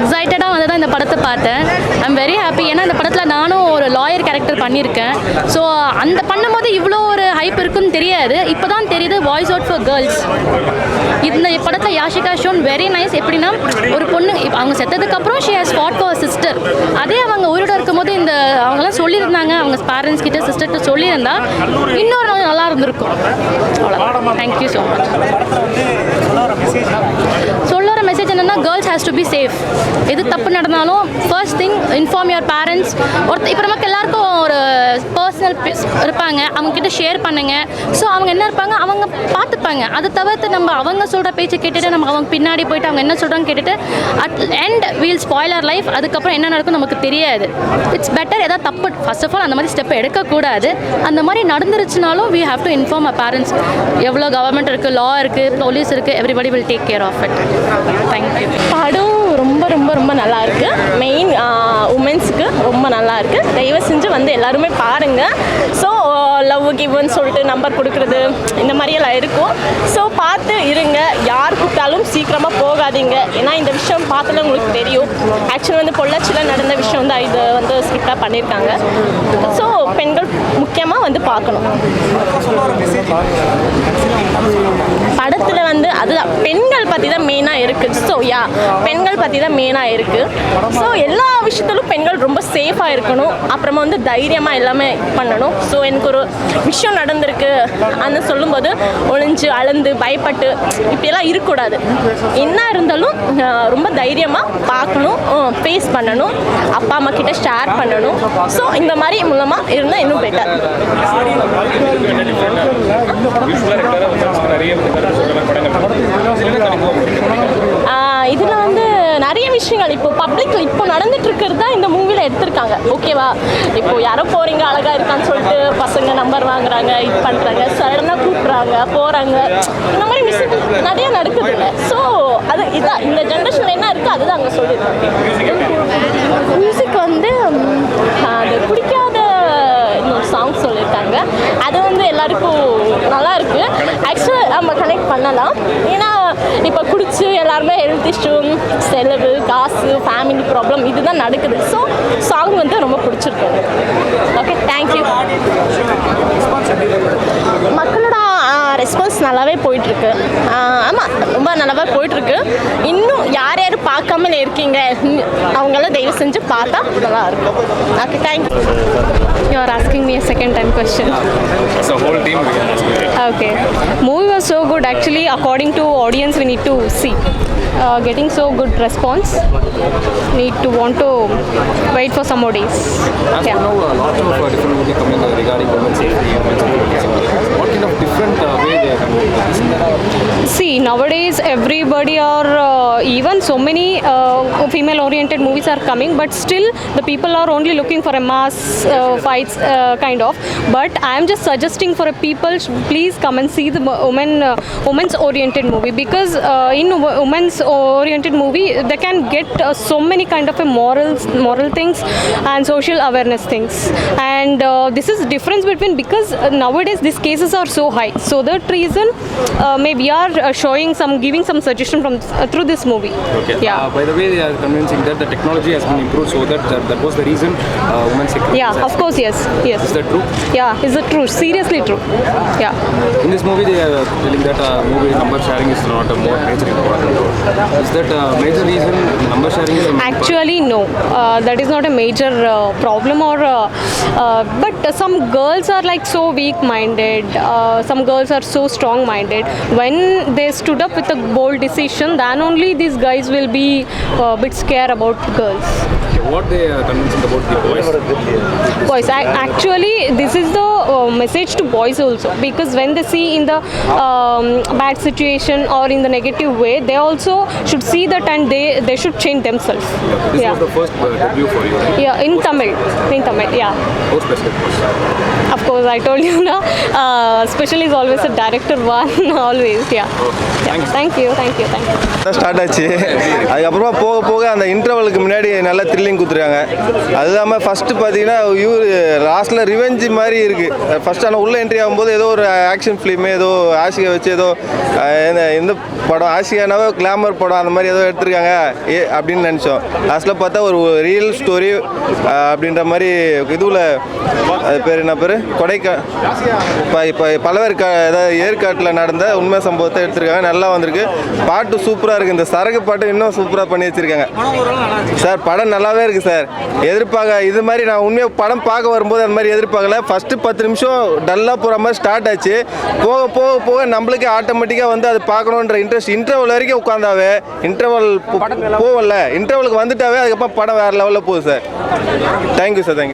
எக்ஸைட்டடாக வந்து தான் இந்த படத்தை பார்த்தேன். I'm very happy. ஏன்னா இந்த படத்தில் நானும் ஒரு லாயர் கேரக்டர் பண்ணியிருக்கேன். ஸோ அந்த பண்ணும்போது இவ்வளோ ஒரு ஹைப் இருக்குன்னு தெரியாது. இப்போ தான் தெரியுது வாய்ஸ் அவுட் ஃபார் கேர்ள்ஸ். இந்த படத்தில் யாஷிகா ஷோன் வெரி நைஸ். எப்படின்னா ஒரு பொண்ணு இப்போ அவங்க செத்ததுக்கப்புறம் she has got four sister. அதே அவங்க உயிரோட இருக்கும்போது இந்த அவங்களாம் சொல்லியிருந்தாங்க, அவங்க பேரண்ட்ஸ் கிட்ட சிஸ்டர்கிட்ட சொல்லியிருந்தா இன்னொரு நாள் நல்லா இருந்திருக்கும். அவ்வளோதான். Thank you so much. சொல்லுற மெசேஜ் என்னென்னா girls has to be safe. எது தப்பு நடந்தாலும் first thing inform your parents. இப்போ நமக்கு எல்லாருக்கும் ஒரு பர்சனல் இருப்பாங்க, அவங்கக்கிட்ட ஷேர் பண்ணுங்கள். ஸோ அவங்க என்ன இருப்பாங்க, அவங்க பார்த்துப்பாங்க. அதை தவிர்த்து நம்ம அவங்க சொல்கிற பேச்சு கேட்டுட்டு நம்ம அவங்க பின்னாடி போயிட்டு அவங்க என்ன சொல்கிறாங்க கேட்டுட்டு at end will spoil our life. அதுக்கப்புறம் என்ன நடக்கும் நமக்கு தெரியாது. இட்ஸ் பெட்டர் எதாவது தப்பு ஃபர்ஸ்ட் ஆஃப் ஆல் அந்த மாதிரி ஸ்டெப் எடுக்கக்கூடாது. அந்த மாதிரி நடந்துருச்சுனாலும் we have to inform our parents. எவ்வளோ கவர்மெண்ட் இருக்குது, லா இருக்குது, போலீஸ் இருக்குது, everybody will take care of it. Thank you. படம் ரொம்ப ரொம்ப ரொம்ப நல்லா இருக்கு. மெயின் உமன்ஸுக்கு ரொம்ப நல்லா இருக்கு. தயவு செஞ்சு வந்து எல்லாருமே பாருங்க. ஸோ லவ் கிவ்னு சொல்லிட்டு நம்பர் கொடுக்குறது இந்த மாதிரியெல்லாம் இருக்கும். ஸோ பார்த்து இருங்க. யார் கூப்பிட்டாலும் சீக்கிரமாக போகாதீங்க. ஏன்னா இந்த விஷயம் பார்த்துல உங்களுக்கு தெரியும். ஆக்சுவலி வந்து பொள்ளாச்சியில் நடந்த விஷயம் தான் இது வந்து ஸ்கிரிப்டாக பண்ணியிருக்காங்க. ஸோ பெண்கள் முக்கியமாக வந்து பார்க்கணும். படத்தில் வந்து அதுதான் பெண்கள் பற்றி தான் மெயினாக இருக்குது. ஸோ பெண்கள் பற்றி தான் மெயினாக இருக்குது. ஸோ எல்லா விஷயத்திலும் பெண்கள் ரொம்ப சேஃபாக இருக்கணும். அப்புறமா வந்து தைரியமாக எல்லாமே பண்ணணும். ஸோ எனக்கு ஒரு விஷயம் நடந்திருக்கு அந்த சொல்லும்போது ஒளிஞ்சு அழுந்து பயப்பட்டு இப்படியெல்லாம் இருக்கக்கூடாது. என்ன இருந்தாலும் ரொம்ப தைரியமாக பார்க்கணும், ஃபேஸ் பண்ணணும், அப்பா அம்மா கிட்ட ஷேர் பண்ணணும். ஸோ இந்த மாதிரி மூலமாக இருந்தால் இன்னும் பெட்டர். இதில் வந்து நிறைய விஷயங்கள் இப்போ பப்ளிக்கில் இப்போ நடந்துட்டு இருக்கிறது தான் இந்த மூவியில் எடுத்திருக்காங்க. ஓகேவா, இப்போ யாரோ போகிறீங்க அழகாக இருக்கான்னு சொல்லிட்டு பசங்க நம்பர் வாங்குறாங்க, இது பண்ணுறாங்க, சடனாக கூப்பிட்றாங்க, போகிறாங்க. இந்த மாதிரி விஷயங்கள் நிறைய நடக்குது இல்லை. ஸோ அது இதான் இந்த ஜென்ரேஷனில் என்ன இருக்குது அதுதான் அங்கே சொல்லியிருக்காங்க. மியூசிக் வந்து அது பிடிக்காத இன்னொரு சாங் சொல்லியிருக்காங்க. அது வந்து எல்லாருக்கும் நல்லா இருக்கு. ஆக்சுவலாக நம்ம கனெக்ட் பண்ணலாம். ஏன்னா இப்போ குடிச்சு எல்லாருமே ஹெல்த் இஷ்யூ, செலவு, காசு, ஃபேமிலி ப்ராப்ளம் இதுதான் நடக்குது. ஸோ சாங் வந்து ரொம்ப பிடிச்சிருக்கு. Okay, thank you. மக்களோட ரெஸ்பான்ஸ் நல்லாவே போயிட்டுருக்கு. ஆமாம், ரொம்ப நல்லாவே போயிட்டுருக்கு. இன்னும் யார் யார் பார்க்காம இருக்கீங்க அவங்களாம் தயவு செஞ்சு பார்த்தா நல்லா இருக்கும். Okay, thank you. You are asking me a second time question. So whole team we can ask you. Okay. Movie was so good. Actually, according to audience, we need to see. Getting so good response. Need to want to wait for some more days. As you know, a lot of different movies coming regarding women's safety and women's safety. What kind of different way they are coming to this? See, nowadays everybody are even so many female-oriented movies are coming, but still the people are only looking for a mass fights kind of. But I am just suggesting for a people, please come and see the women's-oriented movie, because in women's oriented movie they can get so many kind of a moral things and social awareness things. And this is difference between, because nowadays these cases are so high. So that reason maybe we are giving some suggestion from through this movie. Okay. Yeah. By the way, they are convincing that the technology has been improved, so that was the reason women's security. Yeah, of course, yes. Is that true? Yeah, is it true? Seriously true. Yeah. In this movie, they are telling that movie number sharing is not a more major important. Is that a major reason number sharing is? Actually, no. That is not a major problem, or but some girls are like so weak-minded. Some girls are so strong-minded. When they stood up with a bold decision, then only these guys will be a bit scared about girls. Okay, what they are convincing about the boys? Boys, actually, this is the message to boys also, because when they see in the bad situation or in the negative way, they also should see that and they should change themselves. This was the first debut for you, right? Yeah, in Tamil, yeah. How special it was? Of course, I told you now. Special is always a director one, always. Yeah. Okay. Thank you. Start ஆச்சு. அதுக்கப்புறமா போக போக அந்த இன்டர்வலுக்கு முன்னாடி நல்ல thrilling feeling கொடுத்துருக்காங்க. அது இல்லாமல் ஃபஸ்ட்டு பார்த்தீங்கன்னா இவர் லாஸ்ட்டில் ரிவெஞ்சு மாதிரி இருக்குது. ஃபஸ்ட் ஆனால் உள்ளே என்ட்ரி ஆகும்போது ஏதோ ஒரு ஆக்ஷன் ஃபிலிமு ஏதோ ஆஷிகா வச்சு ஏதோ எந்த படம் ஆஷிகானாவே கிளாமர் படம் அந்த மாதிரி ஏதோ எடுத்திருக்காங்க அப்படின்னு நினச்சோம். லாஸ்ட்டில் பார்த்தா ஒரு ரியல் ஸ்டோரி அப்படின்ற மாதிரி இதுவில் அது பேர் என்ன பேர் இப்போ பலவேறு ஏதாவது ஏற்காட்டில் நடந்த உண்மை சம்பவத்தை எடுத்திருக்காங்க. நல்லா வந்திருக்கு. பாட்டு சூப்பராக இருக்குது. இந்த சரகு பாட்டு இன்னும் சூப்பராக பண்ணி வச்சுருக்காங்க சார். படம் நல்லாவே இருக்குது சார். இது மாதிரி நான் உண்மையாக படம் பார்க்க வரும்போது அந்த மாதிரி எதிர்பார்க்கல. ஃபஸ்ட்டு 10 நிமிஷம் டல்லாக போகிற மாதிரி ஸ்டார்ட் ஆச்சு. போக போக போக நம்மளுக்கு ஆட்டோமேட்டிக்காக வந்து அது பார்க்கணுன்ற இன்ட்ரெஸ்ட் இன்டர்வல் வரைக்கும் உட்காந்தாவே இன்டர்வல் போகல இன்டர்வலுக்கு வந்துட்டாவே அதுக்கப்புறம் படம் வேறு லெவலில் போகுது சார். Thank you sir. தேங்க்யூ.